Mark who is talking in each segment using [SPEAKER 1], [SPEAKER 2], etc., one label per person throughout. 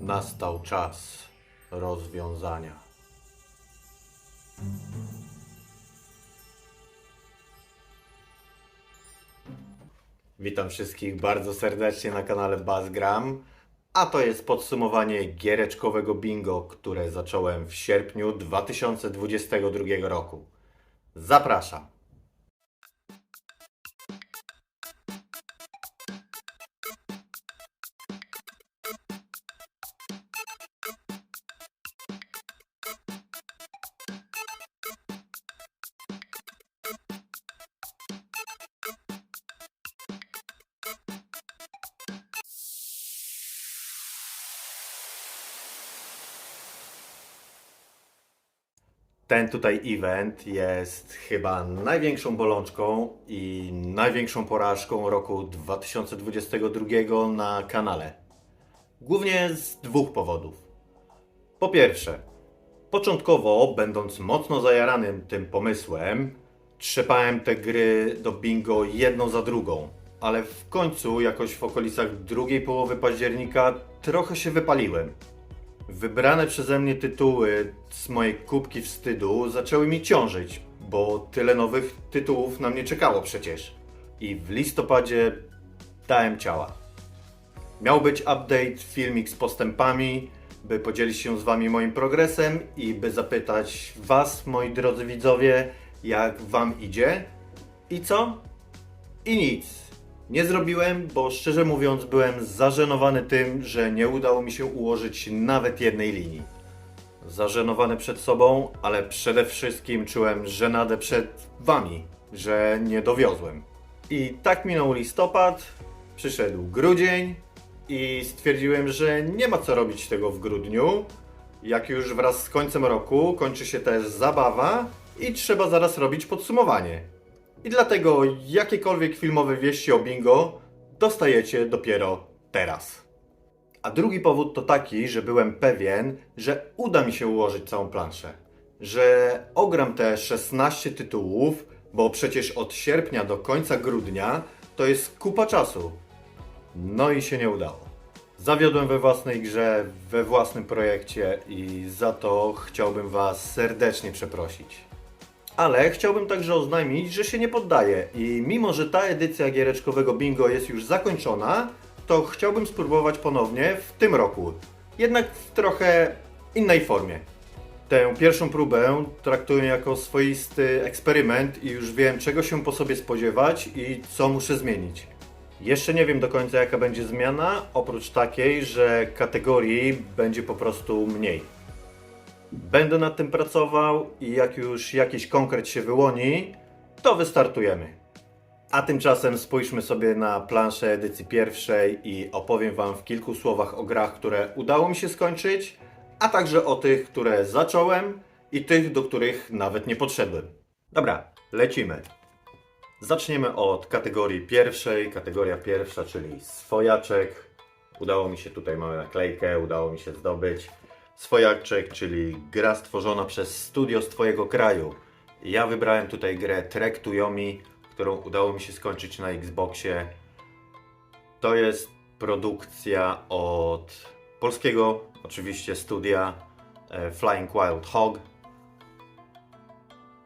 [SPEAKER 1] Nastał czas rozwiązania. Witam wszystkich bardzo serdecznie na kanale BassGram, a to jest podsumowanie giereczkowego bingo, które zacząłem w sierpniu 2022 roku. Zapraszam! Ten tutaj event jest chyba największą bolączką i największą porażką roku 2022 na kanale. Głównie z dwóch powodów. Po pierwsze, początkowo, będąc mocno zajaranym tym pomysłem, trzepałem te gry do bingo jedną za drugą, ale w końcu, jakoś w okolicach drugiej połowy października, trochę się wypaliłem. Wybrane przeze mnie tytuły z mojej kubki wstydu zaczęły mi ciążyć, bo tyle nowych tytułów na mnie czekało przecież. I w listopadzie dałem ciała. Miał być update, filmik z postępami, by podzielić się z Wami moim progresem i by zapytać Was, moi drodzy widzowie, jak Wam idzie. I co? I nic. Nie zrobiłem, bo szczerze mówiąc byłem zażenowany tym, że nie udało mi się ułożyć nawet jednej linii. Zażenowany przed sobą, ale przede wszystkim czułem żenadę przed Wami, że nie dowiozłem. I tak minął listopad, przyszedł grudzień i stwierdziłem, że nie ma co robić tego w grudniu, jak już wraz z końcem roku kończy się też zabawa i trzeba zaraz robić podsumowanie. I dlatego jakiekolwiek filmowe wieści o bingo dostajecie dopiero teraz. A drugi powód to taki, że byłem pewien, że uda mi się ułożyć całą planszę. Że ogram te 16 tytułów, bo przecież od sierpnia do końca grudnia to jest kupa czasu. No i się nie udało. Zawiodłem we własnej grze, we własnym projekcie i za to chciałbym Was serdecznie przeprosić. Ale chciałbym także oznajmić, że się nie poddaję i mimo, że ta edycja giereczkowego bingo jest już zakończona, to chciałbym spróbować ponownie w tym roku. Jednak w trochę innej formie. Tę pierwszą próbę traktuję jako swoisty eksperyment i już wiem, czego się po sobie spodziewać i co muszę zmienić. Jeszcze nie wiem do końca, jaka będzie zmiana, oprócz takiej, że kategorii będzie po prostu mniej. Będę nad tym pracował i jak już jakiś konkret się wyłoni, to wystartujemy. A tymczasem spójrzmy sobie na planszę edycji pierwszej i opowiem Wam w kilku słowach o grach, które udało mi się skończyć, a także o tych, które zacząłem i tych, do których nawet nie podszedłem. Dobra, lecimy. Zaczniemy od kategorii pierwszej. Kategoria pierwsza, czyli swojaczek. Udało mi się, tutaj mamy naklejkę, udało mi się zdobyć. Swojaczek, czyli gra stworzona przez studio z Twojego kraju. Ja wybrałem tutaj grę Trek to Yomi, którą udało mi się skończyć na Xboxie. To jest produkcja od polskiego, oczywiście, studia Flying Wild Hog.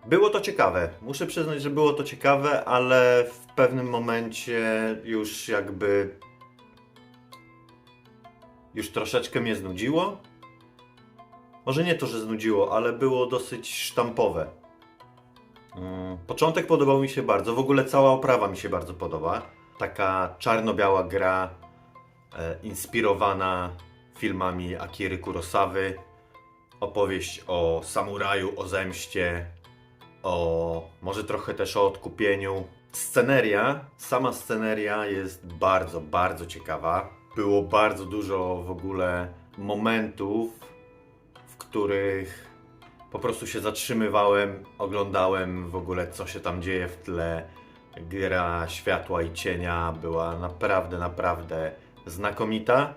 [SPEAKER 1] Było to ciekawe. Muszę przyznać, że było to ciekawe, ale w pewnym momencie już troszeczkę mnie znudziło. Może nie to, że znudziło, ale było dosyć sztampowe. Początek podobał mi się bardzo, w ogóle cała oprawa mi się bardzo podoba. Taka czarno-biała gra, inspirowana filmami Akiry Kurosawy. Opowieść o samuraju, o zemście, może trochę też o odkupieniu. Sama sceneria jest bardzo, bardzo ciekawa. Było bardzo dużo w ogóle momentów, w których po prostu się zatrzymywałem, oglądałem w ogóle, co się tam dzieje w tle. Gra światła i cienia była naprawdę, naprawdę znakomita.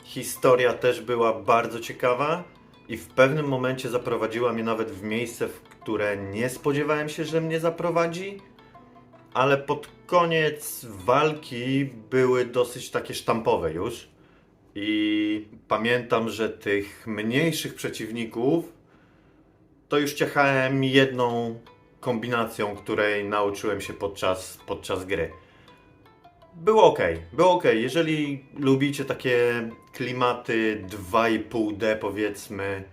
[SPEAKER 1] Historia też była bardzo ciekawa i w pewnym momencie zaprowadziła mnie nawet w miejsce, w które nie spodziewałem się, że mnie zaprowadzi. Ale pod koniec walki były dosyć takie sztampowe już. I pamiętam, że tych mniejszych przeciwników to już ciachałem jedną kombinacją, której nauczyłem się podczas gry. Było ok. Jeżeli lubicie takie klimaty 2,5D powiedzmy,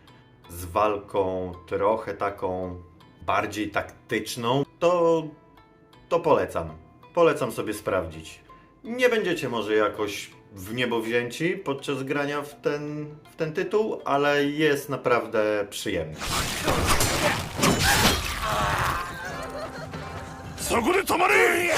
[SPEAKER 1] z walką trochę taką bardziej taktyczną, to polecam. Polecam sobie sprawdzić. Nie będziecie może jakoś w niebo wzięci podczas grania w ten tytuł, ale jest naprawdę przyjemny.
[SPEAKER 2] そこで止まれ。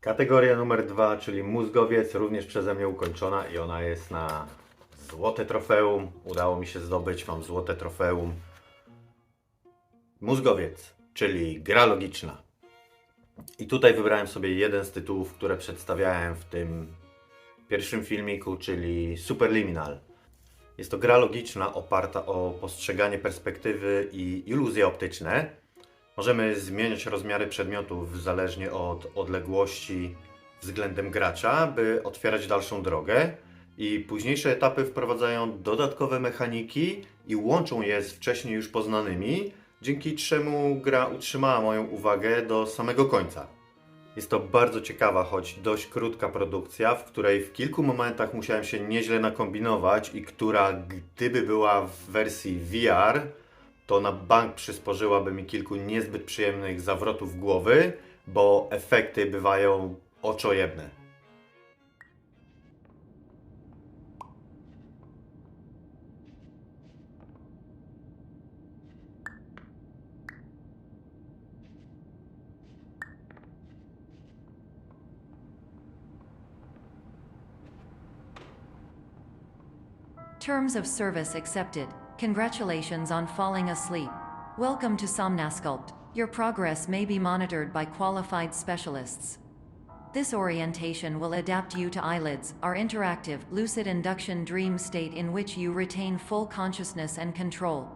[SPEAKER 1] Kategoria numer 2, czyli mózgowiec, również przeze mnie ukończona i ona jest na złote trofeum. Udało mi się zdobyć, mam złote trofeum. Mózgowiec, czyli gra logiczna. I tutaj wybrałem sobie jeden z tytułów, które przedstawiałem w tym pierwszym filmiku, czyli Superliminal. Jest to gra logiczna oparta o postrzeganie perspektywy i iluzje optyczne. Możemy zmieniać rozmiary przedmiotów zależnie od odległości względem gracza, by otwierać dalszą drogę. I późniejsze etapy wprowadzają dodatkowe mechaniki i łączą je z wcześniej już poznanymi, dzięki czemu gra utrzymała moją uwagę do samego końca. Jest to bardzo ciekawa, choć dość krótka produkcja, w której w kilku momentach musiałem się nieźle nakombinować i która, gdyby była w wersji VR, to na bank przysporzyłaby mi kilku niezbyt przyjemnych zawrotów głowy, bo efekty bywają oczojebne.
[SPEAKER 3] Terms of service accepted. Congratulations on falling asleep. Welcome to Somnasculpt. Your progress may be monitored by qualified specialists. This orientation will adapt you to eyelids, our interactive, lucid induction dream state in which you retain full consciousness and control.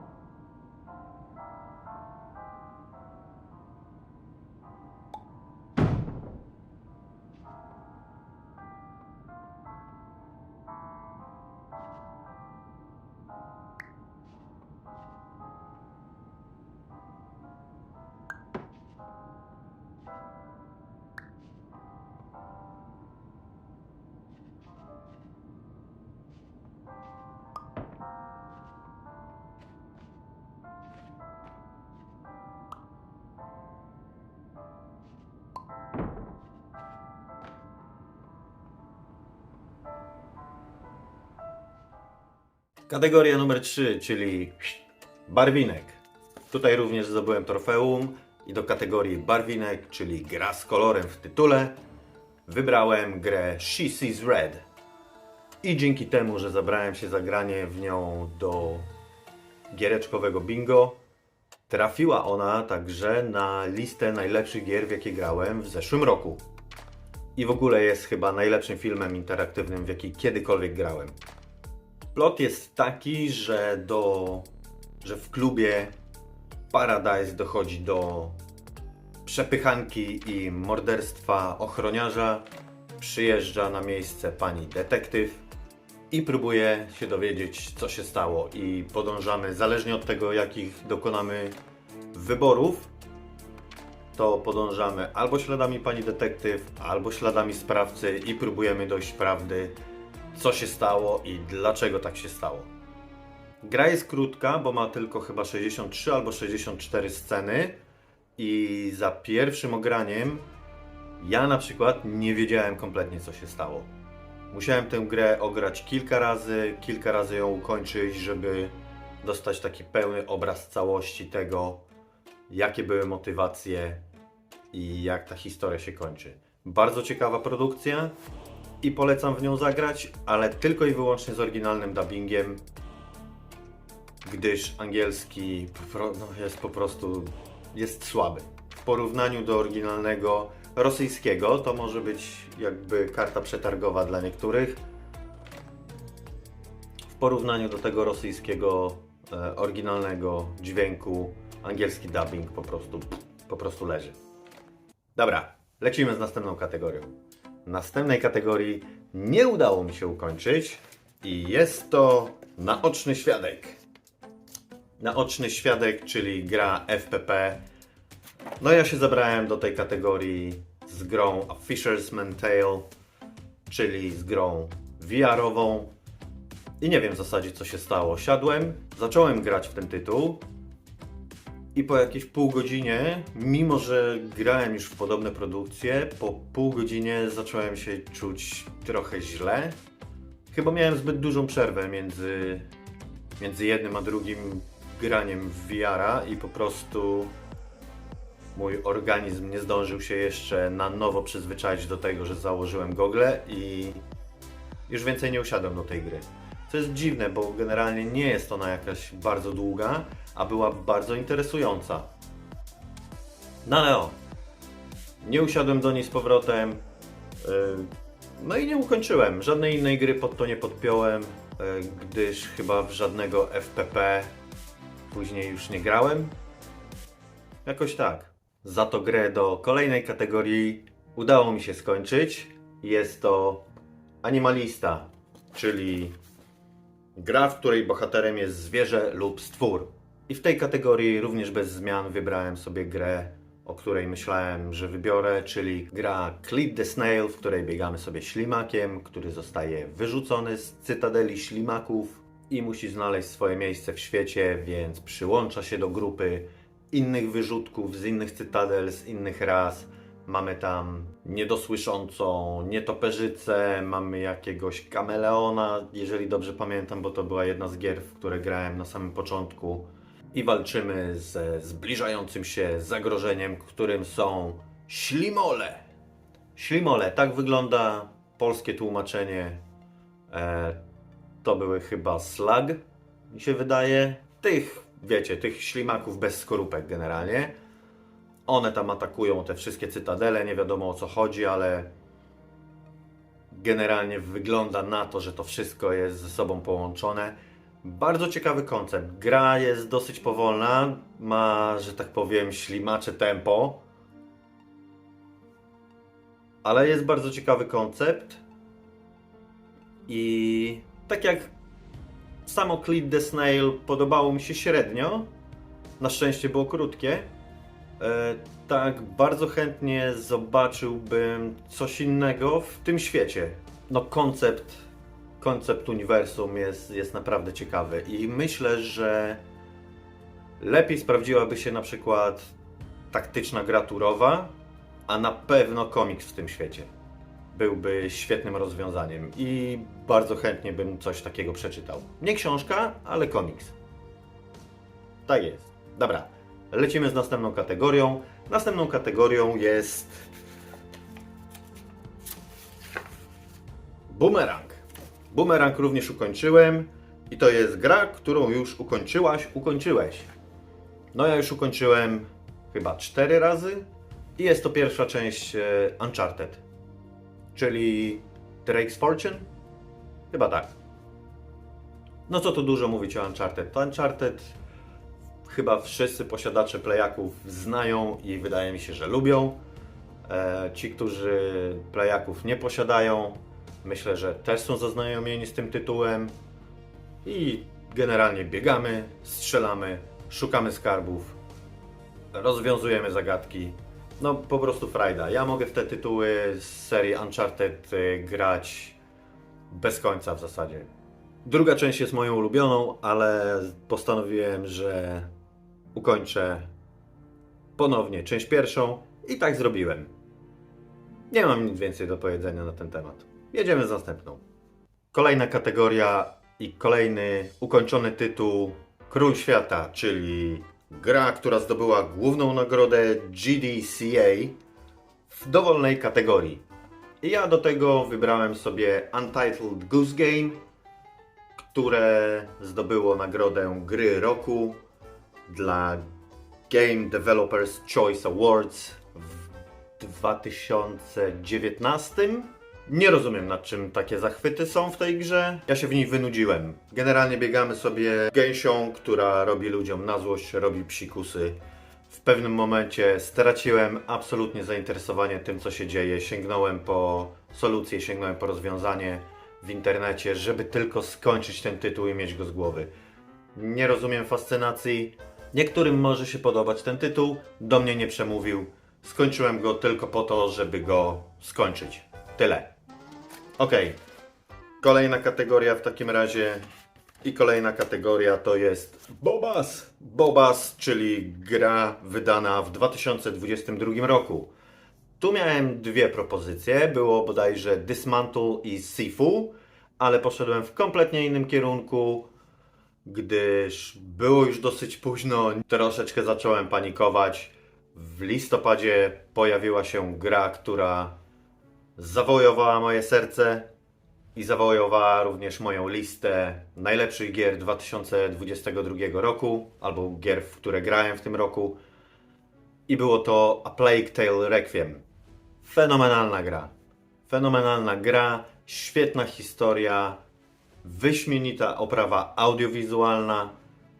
[SPEAKER 1] Kategoria numer 3, czyli barwinek. Tutaj również zdobyłem trofeum i do kategorii barwinek, czyli gra z kolorem w tytule, wybrałem grę She Sees Red. I dzięki temu, że zabrałem się za granie w nią do giereczkowego bingo, trafiła ona także na listę najlepszych gier, w jakie grałem w zeszłym roku. I w ogóle jest chyba najlepszym filmem interaktywnym, w jaki kiedykolwiek grałem. Plot jest taki, że w klubie Paradise dochodzi do przepychanki i morderstwa ochroniarza. Przyjeżdża na miejsce pani detektyw i próbuje się dowiedzieć, co się stało. I podążamy, zależnie od tego, jakich dokonamy wyborów, to podążamy albo śladami pani detektyw, albo śladami sprawcy i próbujemy dojść prawdy, co się stało i dlaczego tak się stało. Gra jest krótka, bo ma tylko chyba 63 albo 64 sceny I za pierwszym ograniem ja na przykład nie wiedziałem kompletnie, co się stało. Musiałem tę grę ograć kilka razy ją ukończyć, żeby dostać taki pełny obraz całości tego, jakie były motywacje i jak ta historia się kończy. Bardzo ciekawa produkcja i polecam w nią zagrać, ale tylko i wyłącznie z oryginalnym dubbingiem, gdyż angielski jest po prostu słaby. W porównaniu do oryginalnego rosyjskiego to może być jakby karta przetargowa dla niektórych. W porównaniu do tego rosyjskiego oryginalnego dźwięku angielski dubbing po prostu leży. Dobra, lecimy z następną kategorią. Następnej kategorii nie udało mi się ukończyć i jest to Naoczny Świadek. Naoczny Świadek, czyli gra FPP. No ja się zabrałem do tej kategorii z grą A Fisherman's Tale, czyli z grą VR-ową. I nie wiem w zasadzie, co się stało. Zacząłem grać w ten tytuł i po jakiejś pół godzinie, mimo że grałem już w podobne produkcje, po pół godzinie zacząłem się czuć trochę źle. Chyba miałem zbyt dużą przerwę między jednym a drugim graniem w VR-a i po prostu mój organizm nie zdążył się jeszcze na nowo przyzwyczaić do tego, że założyłem gogle i już więcej nie usiadłem do tej gry. Co jest dziwne, bo generalnie nie jest ona jakaś bardzo długa, a była bardzo interesująca. No ale nie usiadłem do niej z powrotem, no i nie ukończyłem. Żadnej innej gry pod to nie podpiąłem, gdyż chyba w żadnego FPP później już nie grałem. Jakoś tak. Za to grę do kolejnej kategorii udało mi się skończyć. Jest to Animalista, czyli gra, w której bohaterem jest zwierzę lub stwór. I w tej kategorii również bez zmian wybrałem sobie grę, o której myślałem, że wybiorę, czyli gra Clip the Snail, w której biegamy sobie ślimakiem, który zostaje wyrzucony z cytadeli ślimaków i musi znaleźć swoje miejsce w świecie, więc przyłącza się do grupy innych wyrzutków z innych cytadel, z innych ras. Mamy tam niedosłyszącą nietoperzycę, mamy jakiegoś kameleona, jeżeli dobrze pamiętam, bo to była jedna z gier, w które grałem na samym początku. I walczymy ze zbliżającym się zagrożeniem, którym są ślimole. Ślimole, tak wygląda polskie tłumaczenie. To były chyba slag, mi się wydaje. Tych ślimaków bez skorupek generalnie. One tam atakują te wszystkie cytadele, nie wiadomo o co chodzi, ale generalnie wygląda na to, że to wszystko jest ze sobą połączone. Bardzo ciekawy koncept. Gra jest dosyć powolna, ma, że tak powiem, ślimacze tempo, ale jest bardzo ciekawy koncept i tak jak samo Clip the Snail podobało mi się średnio, na szczęście było krótkie, tak bardzo chętnie zobaczyłbym coś innego w tym świecie. No koncept uniwersum jest naprawdę ciekawy i myślę, że lepiej sprawdziłaby się na przykład taktyczna gra turowa, a na pewno komiks w tym świecie. Byłby świetnym rozwiązaniem i bardzo chętnie bym coś takiego przeczytał. Nie książka, ale komiks. Tak jest. Dobra, lecimy z następną kategorią. Następną kategorią jest Boomerang. Boomerang również ukończyłem i to jest gra, którą już ukończyłeś. No ja już ukończyłem chyba 4 razy i jest to pierwsza część Uncharted, czyli Drake's Fortune? Chyba tak. No co tu dużo mówić o Uncharted. To Uncharted chyba wszyscy posiadacze Playaków znają i wydaje mi się, że lubią. Ci, którzy Playaków nie posiadają, myślę, że też są zaznajomieni z tym tytułem. I generalnie biegamy, strzelamy, szukamy skarbów, rozwiązujemy zagadki. No po prostu frajda. Ja mogę w te tytuły z serii Uncharted grać bez końca w zasadzie. Druga część jest moją ulubioną, ale postanowiłem, że ukończę ponownie część pierwszą i tak zrobiłem. Nie mam nic więcej do powiedzenia na ten temat. Jedziemy z następną. Kolejna kategoria i kolejny ukończony tytuł Król Świata, czyli gra, która zdobyła główną nagrodę GDCA w dowolnej kategorii. I ja do tego wybrałem sobie Untitled Goose Game, które zdobyło nagrodę gry roku dla Game Developers Choice Awards w 2019. Nie rozumiem, nad czym takie zachwyty są w tej grze. Ja się w niej wynudziłem. Generalnie biegamy sobie gęsią, która robi ludziom na złość, robi psikusy. W pewnym momencie straciłem absolutnie zainteresowanie tym, co się dzieje. Sięgnąłem po solucję, sięgnąłem po rozwiązanie w internecie, żeby tylko skończyć ten tytuł i mieć go z głowy. Nie rozumiem fascynacji. Niektórym może się podobać ten tytuł, do mnie nie przemówił. Skończyłem go tylko po to, żeby go skończyć. Tyle. Okej. Kolejna kategoria w takim razie. I kolejna kategoria to jest Bobas. Bobas, czyli gra wydana w 2022 roku. Tu miałem dwie propozycje. Było bodajże Dismantle i Sifu, ale poszedłem w kompletnie innym kierunku, gdyż było już dosyć późno. Troszeczkę zacząłem panikować. W listopadzie pojawiła się gra, która zawojowała moje serce i zawojowała również moją listę najlepszych gier 2022 roku, albo gier, w które grałem w tym roku. I było to A Plague Tale Requiem. Fenomenalna gra. Fenomenalna gra, świetna historia, wyśmienita oprawa audiowizualna.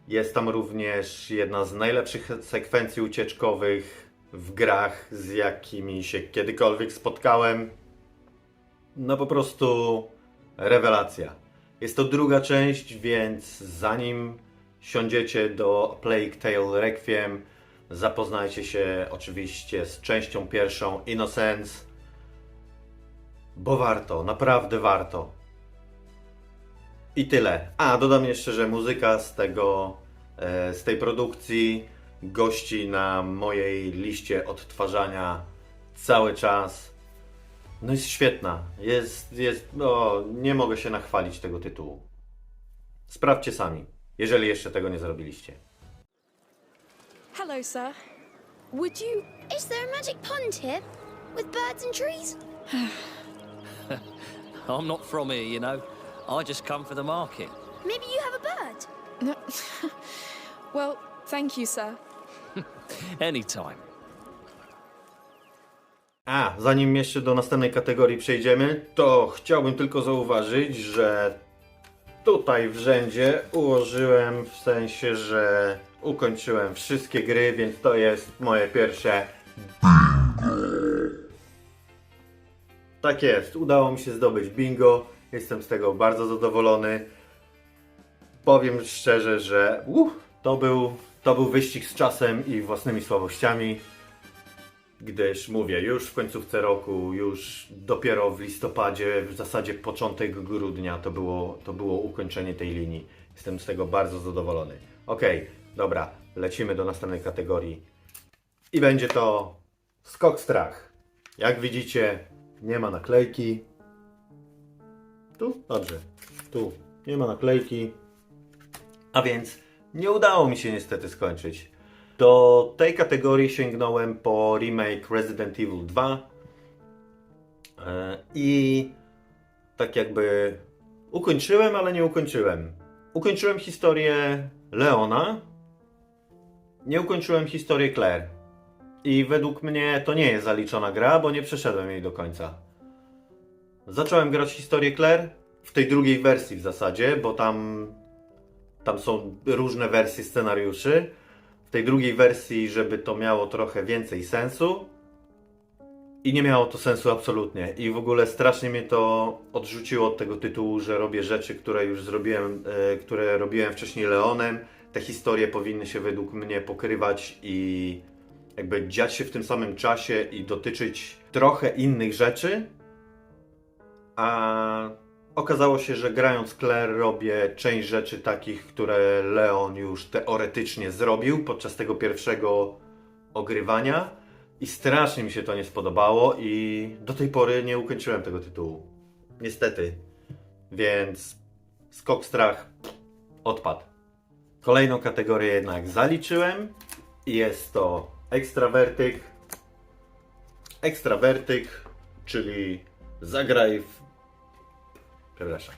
[SPEAKER 1] Jest tam również jedna z najlepszych sekwencji ucieczkowych w grach, z jakimi się kiedykolwiek spotkałem. No po prostu rewelacja. Jest to druga część, więc zanim siądziecie do Plague Tale Requiem, zapoznajcie się oczywiście z częścią pierwszą Innocence, bo warto, naprawdę warto. I tyle. A, dodam jeszcze, że muzyka z tej produkcji gości na mojej liście odtwarzania cały czas. No jest świetna. Nie mogę się nachwalić tego tytułu. Sprawdźcie sami, jeżeli jeszcze tego nie zrobiliście.
[SPEAKER 4] Hello, sir. Would you...
[SPEAKER 5] Is there a magic pond here? With birds and trees?
[SPEAKER 6] I'm not from here, you know. I just come for the market.
[SPEAKER 5] Maybe you have a bird?
[SPEAKER 4] No. Well, thank you, sir.
[SPEAKER 6] Anytime.
[SPEAKER 1] A, zanim jeszcze do następnej kategorii przejdziemy, to chciałbym tylko zauważyć, że tutaj w rzędzie ułożyłem, w sensie, że ukończyłem wszystkie gry, więc to jest moje pierwsze bingo. Tak jest, udało mi się zdobyć bingo, jestem z tego bardzo zadowolony. Powiem szczerze, że to był wyścig z czasem i własnymi słabościami. Gdyż mówię, już w końcówce roku, już dopiero w listopadzie, w zasadzie początek grudnia to było ukończenie tej linii. Jestem z tego bardzo zadowolony. Okej, dobra, lecimy do następnej kategorii. I będzie to Skok Strach. Jak widzicie, nie ma naklejki. Tu? Dobrze. Tu nie ma naklejki. A więc nie udało mi się niestety skończyć. Do tej kategorii sięgnąłem po remake Resident Evil 2 i tak jakby ukończyłem, ale nie ukończyłem. Ukończyłem historię Leona, nie ukończyłem historię Claire i według mnie to nie jest zaliczona gra, bo nie przeszedłem jej do końca. Zacząłem grać historię Claire w tej drugiej wersji w zasadzie, bo tam są różne wersje scenariuszy. W tej drugiej wersji, żeby to miało trochę więcej sensu i nie miało to sensu absolutnie. I w ogóle strasznie mnie to odrzuciło od tego tytułu, że robię rzeczy, które już zrobiłem, które robiłem wcześniej Leonem. Te historie powinny się według mnie pokrywać i jakby dziać się w tym samym czasie i dotyczyć trochę innych rzeczy. A okazało się, że grając Claire robię część rzeczy takich, które Leon już teoretycznie zrobił podczas tego pierwszego ogrywania i strasznie mi się to nie spodobało i do tej pory nie ukończyłem tego tytułu. Niestety. Więc skok strach odpadł. Kolejną kategorię jednak zaliczyłem i jest to ekstrawertyk. Ekstrawertyk, czyli zagraj w... Przepraszam.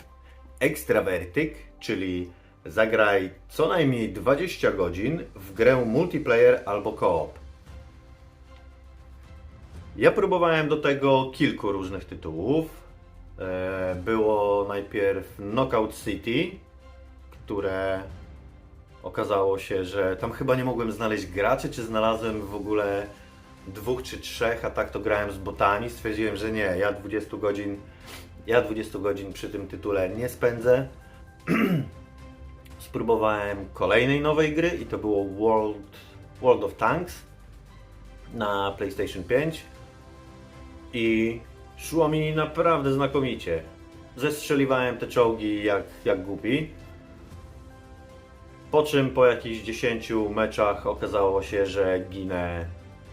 [SPEAKER 1] Ekstrawertyk, czyli zagraj co najmniej 20 godzin w grę multiplayer albo co-op. Ja próbowałem do tego kilku różnych tytułów. Było najpierw Knockout City, które okazało się, że tam chyba nie mogłem znaleźć graczy, czy znalazłem w ogóle 2 czy 3, a tak to grałem z botami. Stwierdziłem, że nie, ja 20 godzin przy tym tytule nie spędzę. Spróbowałem kolejnej nowej gry i to było World of Tanks na PlayStation 5 i szło mi naprawdę znakomicie. Zestrzeliwałem te czołgi jak głupi. Po czym po jakichś 10 meczach okazało się, że ginę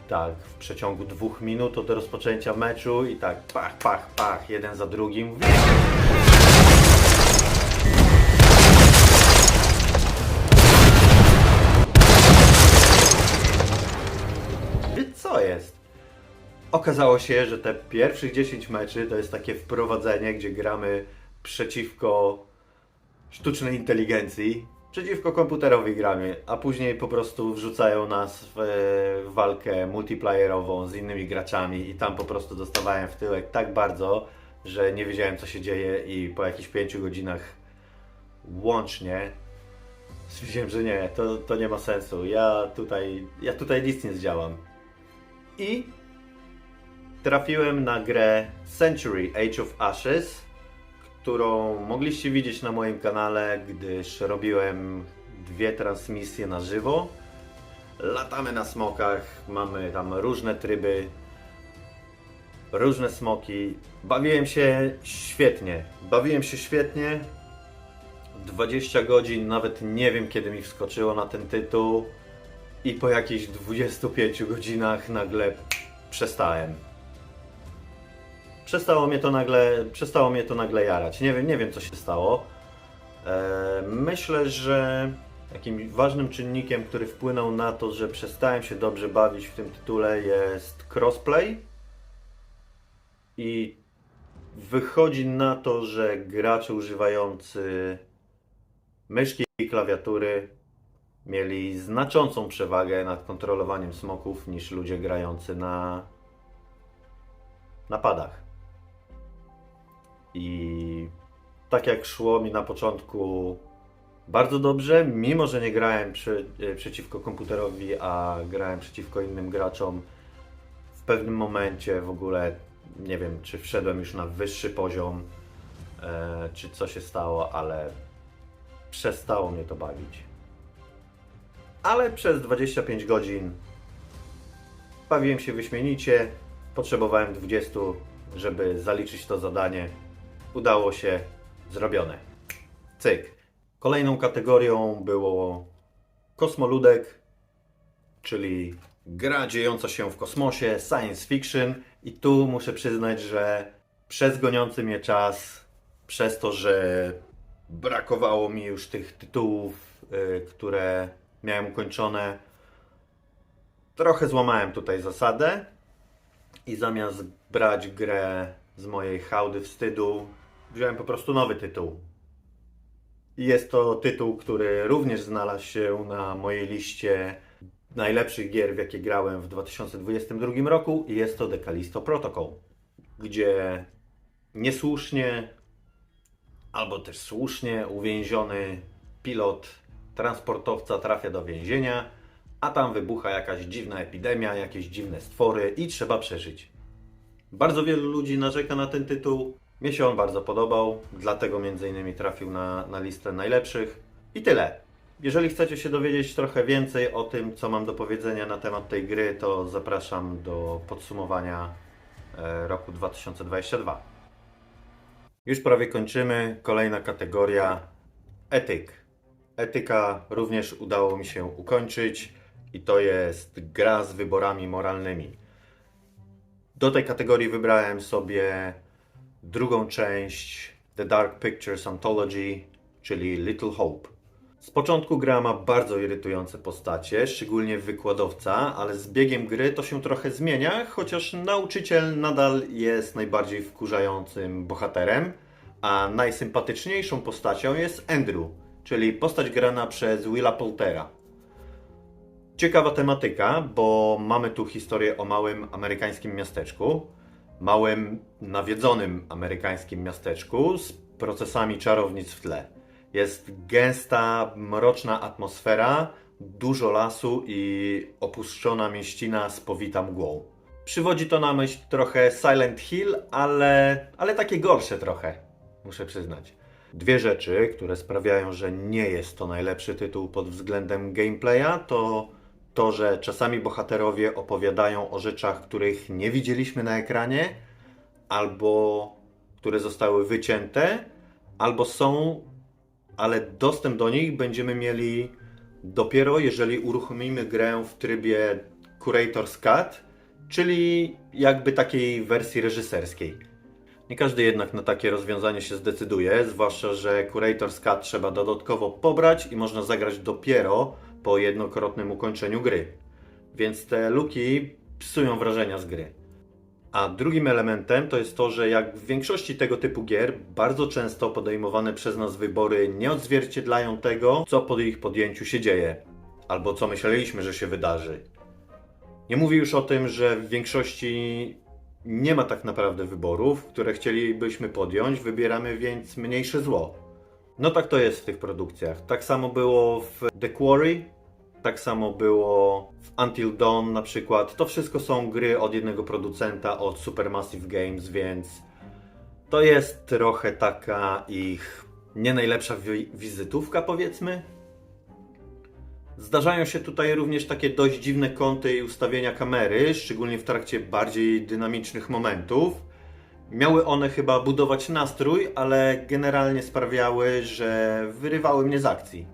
[SPEAKER 1] tak w przeciągu 2 minut od rozpoczęcia meczu i tak pach, pach, pach, jeden za drugim. Co jest? Okazało się, że te pierwszych 10 meczy to jest takie wprowadzenie, gdzie gramy przeciwko sztucznej inteligencji, przeciwko komputerowi gramy, a później po prostu wrzucają nas w walkę multiplayerową z innymi graczami i tam po prostu dostawałem w tyłek tak bardzo, że nie wiedziałem co się dzieje i po jakichś 5 godzinach łącznie stwierdziłem, że nie, to nie ma sensu, ja tutaj nic nie zdziałam. I trafiłem na grę Century Age of Ashes, którą mogliście widzieć na moim kanale, gdyż robiłem 2 transmisje na żywo. Latamy na smokach, mamy tam różne tryby, różne smoki. Bawiłem się świetnie. 20 godzin, nawet nie wiem kiedy mi wskoczyło na ten tytuł. I po jakichś 25 godzinach nagle przestałem. Przestało mnie to nagle jarać. Nie wiem co się stało. Myślę, że takim ważnym czynnikiem, który wpłynął na to, że przestałem się dobrze bawić w tym tytule, jest crossplay. I wychodzi na to, że gracze używający myszki i klawiatury mieli znaczącą przewagę nad kontrolowaniem smoków niż ludzie grający na padach. I tak jak szło mi na początku bardzo dobrze, mimo że nie grałem przeciwko komputerowi, a grałem przeciwko innym graczom, w pewnym momencie w ogóle nie wiem, czy wszedłem już na wyższy poziom, czy co się stało, ale przestało mnie to bawić. Ale przez 25 godzin bawiłem się wyśmienicie, potrzebowałem 20, żeby zaliczyć to zadanie. Udało się, zrobione. Cyk. Kolejną kategorią było kosmoludek, czyli gra dziejąca się w kosmosie, science fiction. I tu muszę przyznać, że przez goniący mnie czas, przez to, że brakowało mi już tych tytułów, które miałem ukończone, trochę złamałem tutaj zasadę i zamiast brać grę z mojej hałdy wstydu, wziąłem po prostu nowy tytuł. I jest to tytuł, który również znalazł się na mojej liście najlepszych gier, w jakie grałem w 2022 roku i jest to The Callisto Protocol, gdzie niesłusznie albo też słusznie uwięziony pilot transportowca trafia do więzienia, a tam wybucha jakaś dziwna epidemia, jakieś dziwne stwory i trzeba przeżyć. Bardzo wielu ludzi narzeka na ten tytuł. Mnie się on bardzo podobał, dlatego m.in. trafił na listę najlepszych. I tyle. Jeżeli chcecie się dowiedzieć trochę więcej o tym, co mam do powiedzenia na temat tej gry, to zapraszam do podsumowania roku 2022. Już prawie kończymy. Kolejna kategoria etyk. Etyka również udało mi się ukończyć i to jest gra z wyborami moralnymi. Do tej kategorii wybrałem sobie drugą część The Dark Pictures Anthology, czyli Little Hope. Z początku gra ma bardzo irytujące postacie, szczególnie wykładowca, ale z biegiem gry to się trochę zmienia, chociaż nauczyciel nadal jest najbardziej wkurzającym bohaterem, a najsympatyczniejszą postacią jest Andrew, czyli postać grana przez Willa Poultera. Ciekawa tematyka, bo mamy tu historię o małym amerykańskim miasteczku, małym nawiedzonym amerykańskim miasteczku z procesami czarownic w tle. Jest gęsta, mroczna atmosfera, dużo lasu i opuszczona mieścina spowita mgłą. Przywodzi to na myśl trochę Silent Hill, ale takie gorsze trochę, muszę przyznać. Dwie rzeczy, które sprawiają, że nie jest to najlepszy tytuł pod względem gameplaya, to, że czasami bohaterowie opowiadają o rzeczach, których nie widzieliśmy na ekranie, albo które zostały wycięte, albo są, ale dostęp do nich będziemy mieli dopiero jeżeli uruchomimy grę w trybie Curator's Cut, czyli jakby takiej wersji reżyserskiej. Nie każdy jednak na takie rozwiązanie się zdecyduje, zwłaszcza że Curator's Cut trzeba dodatkowo pobrać i można zagrać dopiero po jednokrotnym ukończeniu gry. Więc te luki psują wrażenia z gry. A drugim elementem to jest to, że jak w większości tego typu gier, bardzo często podejmowane przez nas wybory nie odzwierciedlają tego, co po ich podjęciu się dzieje, albo co myśleliśmy, że się wydarzy. Nie mówię już o tym, że w większości nie ma tak naprawdę wyborów, które chcielibyśmy podjąć, wybieramy więc mniejsze zło. No tak to jest w tych produkcjach. Tak samo było w The Quarry, tak samo było w Until Dawn na przykład. To wszystko są gry od jednego producenta, od Supermassive Games, więc to jest trochę taka ich nie najlepsza wizytówka, powiedzmy. Zdarzają się tutaj również takie dość dziwne kąty i ustawienia kamery, szczególnie w trakcie bardziej dynamicznych momentów. Miały one chyba budować nastrój, ale generalnie sprawiały, że wyrywały mnie z akcji.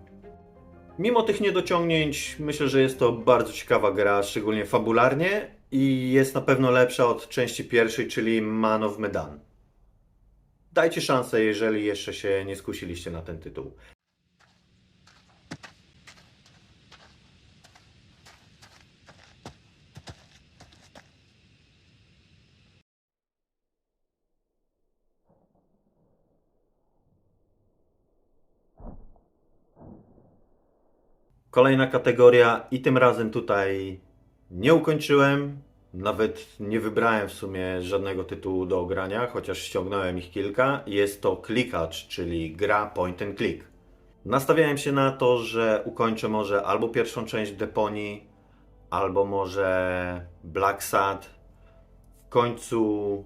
[SPEAKER 1] Mimo tych niedociągnięć myślę, że jest to bardzo ciekawa gra, szczególnie fabularnie i jest na pewno lepsza od części pierwszej, czyli Man of Medan. Dajcie szansę, jeżeli jeszcze się nie skusiliście na ten tytuł. Kolejna kategoria i tym razem tutaj nie ukończyłem, nawet nie wybrałem w sumie żadnego tytułu do ogrania, chociaż ściągnąłem ich kilka. Jest to Clickacz, czyli gra point and click. Nastawiałem się na to, że ukończę może albo pierwszą część Deponii, albo może Black Sad. W końcu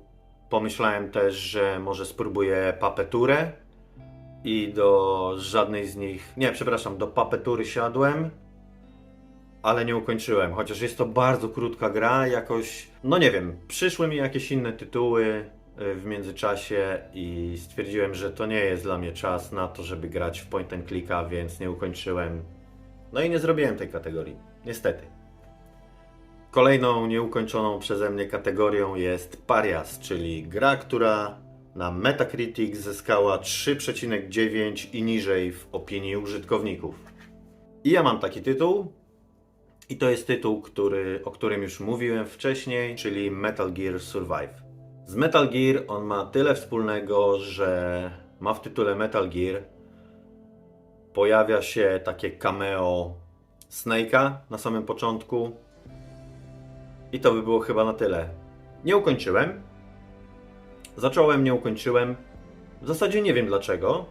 [SPEAKER 1] pomyślałem też, że może spróbuję Papeturę. I do żadnej z nich, do Papetury siadłem, ale nie ukończyłem. Chociaż jest to bardzo krótka gra, jakoś, no nie wiem, przyszły mi jakieś inne tytuły w międzyczasie i stwierdziłem, że to nie jest dla mnie czas na to, żeby grać w point and clicka, więc nie ukończyłem. No i nie zrobiłem tej kategorii, niestety. Kolejną nieukończoną przeze mnie kategorią jest Parias, czyli gra, która na Metacritic zyskała 3,9 i niżej w opinii użytkowników. I ja mam taki tytuł. I to jest tytuł, o którym już mówiłem wcześniej, czyli Metal Gear Survive. Z Metal Gear on ma tyle wspólnego, że ma w tytule Metal Gear. Pojawia się takie cameo Snake'a na samym początku. I to by było chyba na tyle. Nie ukończyłem. Zacząłem, nie ukończyłem. W zasadzie nie wiem dlaczego,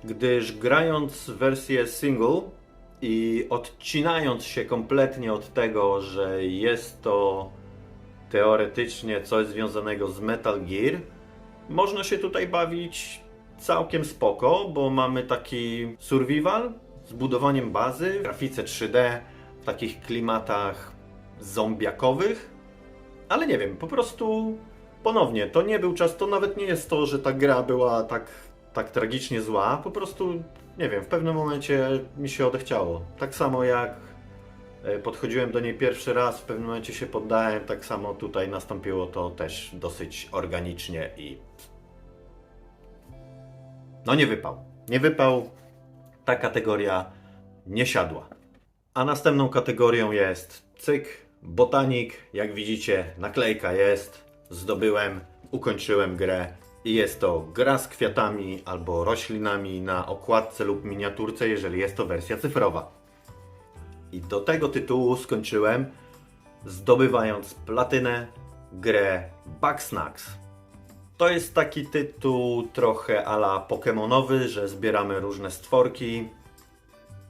[SPEAKER 1] gdyż grając wersję single i odcinając się kompletnie od tego, że jest to teoretycznie coś związanego z Metal Gear, można się tutaj bawić całkiem spoko, bo mamy taki survival z budowaniem bazy w grafice 3D, w takich klimatach zombiakowych, ale nie wiem, po prostu ponownie, to nie był czas, to nawet nie jest to, że ta gra była tak tragicznie zła, po prostu, nie wiem, w pewnym momencie mi się odechciało. Tak samo jak Podchodziłem do niej pierwszy raz, w pewnym momencie się poddałem, tak samo tutaj nastąpiło to też dosyć organicznie i no nie wypał. Nie wypał, ta kategoria nie siadła. A następną kategorią jest cyk, botanik. Jak widzicie, naklejka jest, zdobyłem, ukończyłem grę i jest to gra z kwiatami albo roślinami na okładce lub miniaturce, jeżeli jest to wersja cyfrowa. I do tego tytułu skończyłem, zdobywając platynę, grę Bugsnax. To jest taki tytuł trochę a la pokemonowy, że zbieramy różne stworki.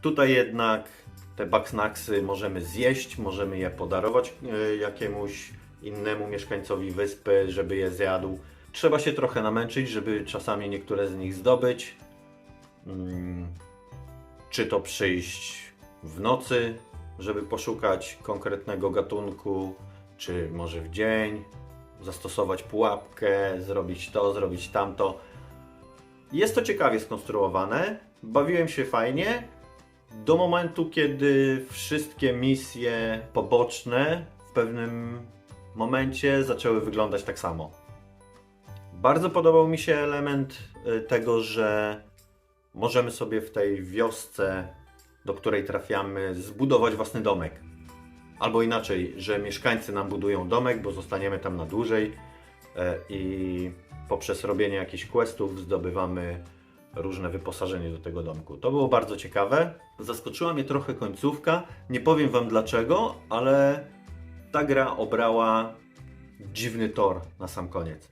[SPEAKER 1] Tutaj jednak te Bugsnaxy możemy zjeść, możemy je podarować jakiemuś innemu mieszkańcowi wyspy, żeby je zjadł. Trzeba się trochę namęczyć, żeby czasami niektóre z nich zdobyć. Czy to przyjść w nocy, żeby poszukać konkretnego gatunku, czy może w dzień, zastosować pułapkę, zrobić to, zrobić tamto. Jest to ciekawie skonstruowane, bawiłem się fajnie, do momentu, kiedy wszystkie misje poboczne w pewnym momencie zaczęły wyglądać tak samo. Bardzo podobał mi się element tego, że możemy sobie w tej wiosce, do której trafiamy, zbudować własny domek. Albo inaczej, że mieszkańcy nam budują domek, bo zostaniemy tam na dłużej i poprzez robienie jakichś questów zdobywamy różne wyposażenie do tego domku. To było bardzo ciekawe. Zaskoczyła mnie trochę końcówka. Nie powiem wam dlaczego, ale ta gra obrała dziwny tor na sam koniec.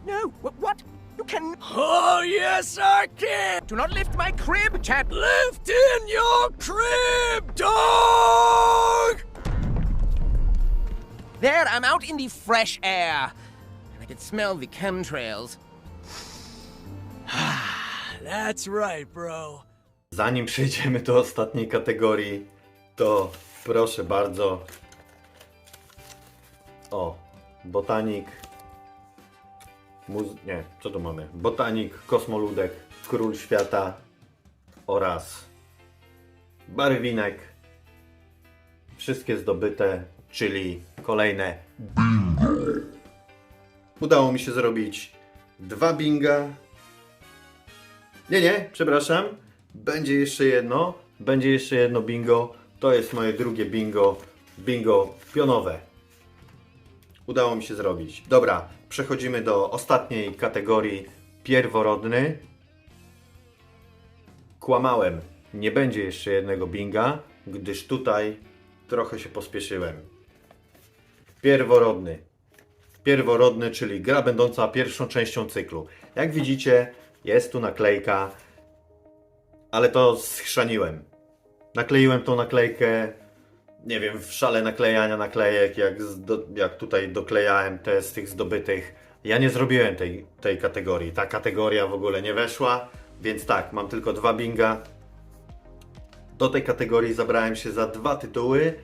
[SPEAKER 7] No, what? You can...
[SPEAKER 6] Oh, yes, I can!
[SPEAKER 7] Do not lift my crib, chap!
[SPEAKER 6] Lift in your crib, dog!
[SPEAKER 7] There, I'm out in the fresh air. And I can smell the chemtrails.
[SPEAKER 6] That's right, bro.
[SPEAKER 1] Zanim przejdziemy do ostatniej kategorii, to proszę bardzo. O, botanik. Nie, co tu mamy? Botanik, kosmoludek, król świata oraz barwinek. Wszystkie zdobyte, czyli kolejne bingo. Udało mi się zrobić 2 binga. Nie, przepraszam. Będzie jeszcze jedno bingo. To jest moje drugie bingo. Bingo pionowe. Udało mi się zrobić. Dobra, przechodzimy do ostatniej kategorii. Pierworodny. Kłamałem. Nie będzie jeszcze jednego binga, gdyż tutaj trochę się pospieszyłem. Pierworodny. Pierworodny, czyli gra będąca pierwszą częścią cyklu. Jak widzicie, jest tu naklejka, ale to schrzaniłem. Nakleiłem tą naklejkę, nie wiem, w szale naklejania naklejek, jak tutaj doklejałem te z tych zdobytych. Ja nie zrobiłem tej kategorii. Ta kategoria w ogóle nie weszła, więc tak, mam tylko 2 binga. Do tej kategorii zabrałem się za 2 tytuły.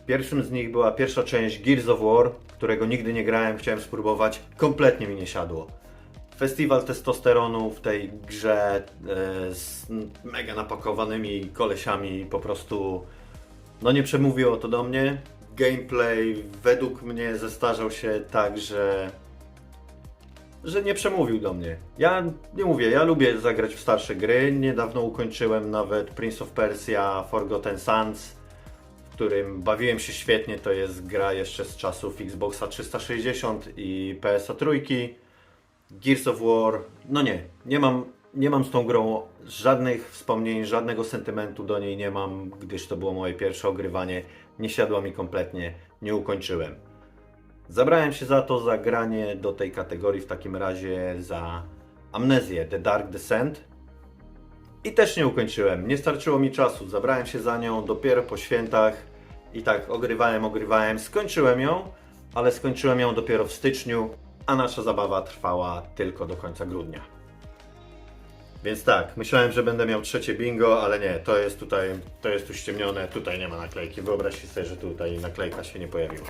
[SPEAKER 1] Pierwszym z nich była pierwsza część Gears of War, którego nigdy nie grałem, chciałem spróbować. Kompletnie mi nie siadło. Festiwal testosteronu w tej grze z mega napakowanymi kolesiami po prostu no nie przemówiło to do mnie. Gameplay według mnie zestarzał się tak, że nie przemówił do mnie. Ja nie mówię, ja lubię zagrać w starsze gry. Niedawno ukończyłem nawet Prince of Persia Forgotten Sands, w którym bawiłem się świetnie. To jest gra jeszcze z czasów Xboxa 360 i PS-a trójki. Gears of War, no nie mam z tą grą żadnych wspomnień, żadnego sentymentu do niej nie mam, gdyż to było moje pierwsze ogrywanie, nie siadła mi kompletnie, nie ukończyłem. Zabrałem się za granie do tej kategorii w takim razie za Amnezję, The Dark Descent i też nie ukończyłem, nie starczyło mi czasu, zabrałem się za nią dopiero po świętach i tak ogrywałem, skończyłem ją, ale skończyłem ją dopiero w styczniu, a nasza zabawa trwała tylko do końca grudnia. Więc tak, myślałem, że będę miał trzecie bingo, ale nie, to jest tu ściemnione, tutaj nie ma naklejki. Wyobraźcie sobie, że tutaj naklejka się nie pojawiła.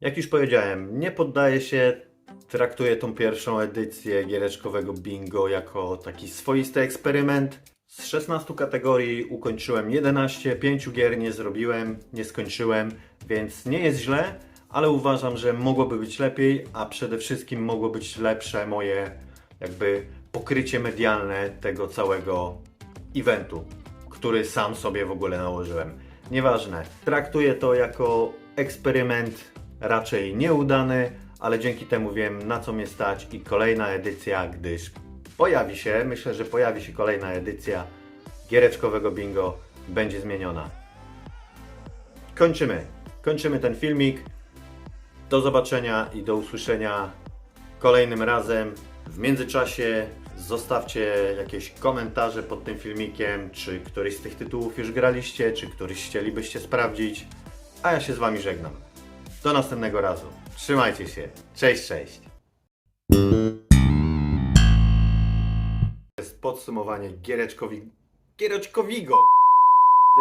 [SPEAKER 1] Jak już powiedziałem, nie poddaję się, Traktuję tą pierwszą edycję giereczkowego bingo jako taki swoisty eksperyment. Z 16 kategorii ukończyłem 11, 5 gier nie zrobiłem, nie skończyłem, więc nie jest źle, ale uważam, że mogłoby być lepiej, a przede wszystkim mogło być lepsze moje jakby pokrycie medialne tego całego eventu, który sam sobie w ogóle nałożyłem. Nieważne, traktuję to jako eksperyment raczej nieudany, ale dzięki temu wiem, na co mnie stać i kolejna edycja, gdyż pojawi się, myślę, że pojawi się kolejna edycja giereczkowego bingo, będzie zmieniona. Kończymy ten filmik. Do zobaczenia i do usłyszenia kolejnym razem. W międzyczasie zostawcie jakieś komentarze pod tym filmikiem, czy któryś z tych tytułów już graliście, czy któryś chcielibyście sprawdzić. A ja się z Wami żegnam. Do następnego razu. Trzymajcie się. Cześć, cześć. To jest podsumowanie giereczkowigo.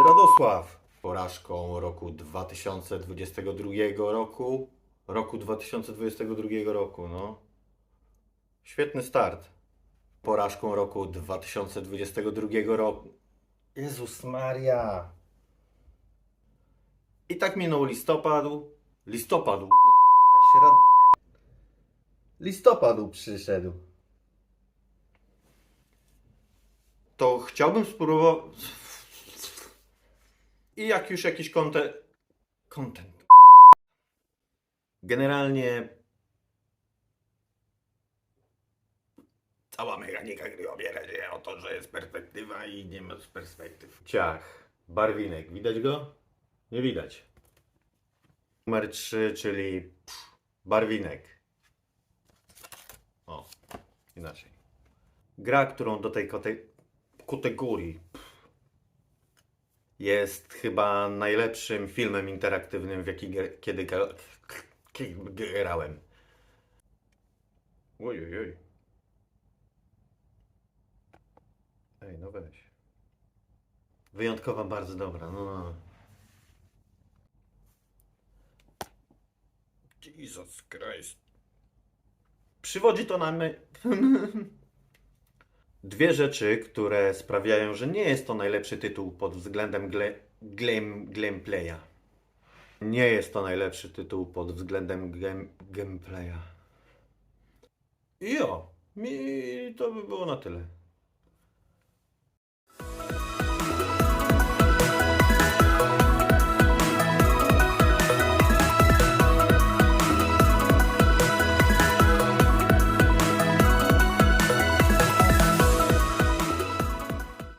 [SPEAKER 1] Radosław. Porażką roku 2022 roku 2022 roku, no. Świetny start. Porażką roku 2022 roku. Jezus Maria. I tak minął listopad. Listopad przyszedł. To chciałbym spróbować. I jak już jakiś content. Generalnie cała mechanika gry opiera się o to, że jest perspektywa i nie ma perspektyw. Ciach. Barwinek. Widać go? Nie widać. Numer 3, czyli barwinek. O, inaczej. Gra, którą do tej kategorii jest chyba najlepszym filmem interaktywnym, w jaki kiedy grałem. Ojojoj. Ej, no weź. Wyjątkowa, bardzo dobra. No. Jesus Christ. Przywodzi to nam dwie rzeczy, które sprawiają, że nie jest to najlepszy tytuł pod względem gameplaya. Nie jest to najlepszy tytuł pod względem gameplaya. I mi to by było na tyle.